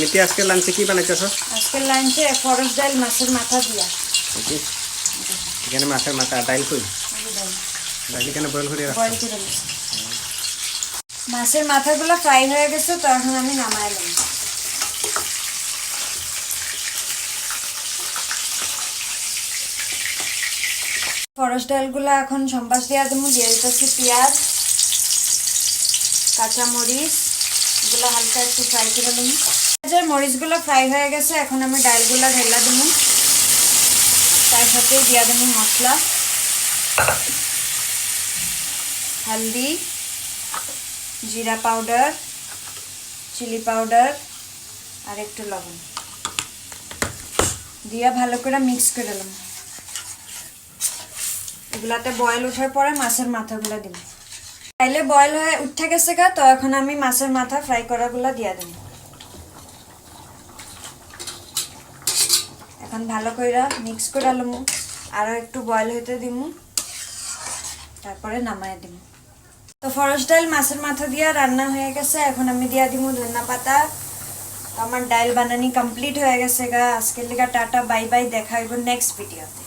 মিতি আজকে লাঞ্চে কি বানাইতেছো? আজকে লাঞ্চে ফরস ডাল মাছের মাথা দিয়া। এখানে মাছের মাথা ডাল কই? ডাল এখানে বয়েল করে রাখো। বয়েল করে নিচ্ছি। মাছের মাথাগুলো ফ্রাই হয়ে গেছে, তো এখন আমি নামাইলাম। ফরস ডালগুলো এখন সম্বাস দিয়া দেবো। দিয়ে দিতেছি পেঁয়াজ, কাঁচামরিচ, এগুলো হালকা একটু ফ্রাই করে দেবো। পেঁয়াজের মরিচগুলো ফ্রাই হয়ে গেছে, এখন আমি ডালগুলো ঢেলা দেবো। তার সাথে দিয়া দেবো মশলা, হলদি, জিরা পাউডার, চিলি পাউডার আর একটু লবণ দিয়া ভালো করে মিক্স করে দেবো। এগুলাতে বয়েল ওঠার পরে মাছের মাথাগুলো দিব। তাইলে বয়েল হয়ে উঠে গেছে গা, তো এখন আমি মাছের মাথা ফ্রাই করাগুলো দিয়ে দেব। এখন ভালো করে মিক্স করে লমু, আরও একটু বয়েল হইতে দিব, তারপরে নামাই দিব। তো ফরস ডাল মাছের মাথা দিয়া রান্না হয়ে গেছে। এখন আমি দিয়া দিব ধনিয়া পাতা। আমার ডাল বানানি কমপ্লিট হয়ে গেছে গা। আজকের লিগা টাটা, বাই বাই, দেখা হইব নেক্সট ভিডিওতে।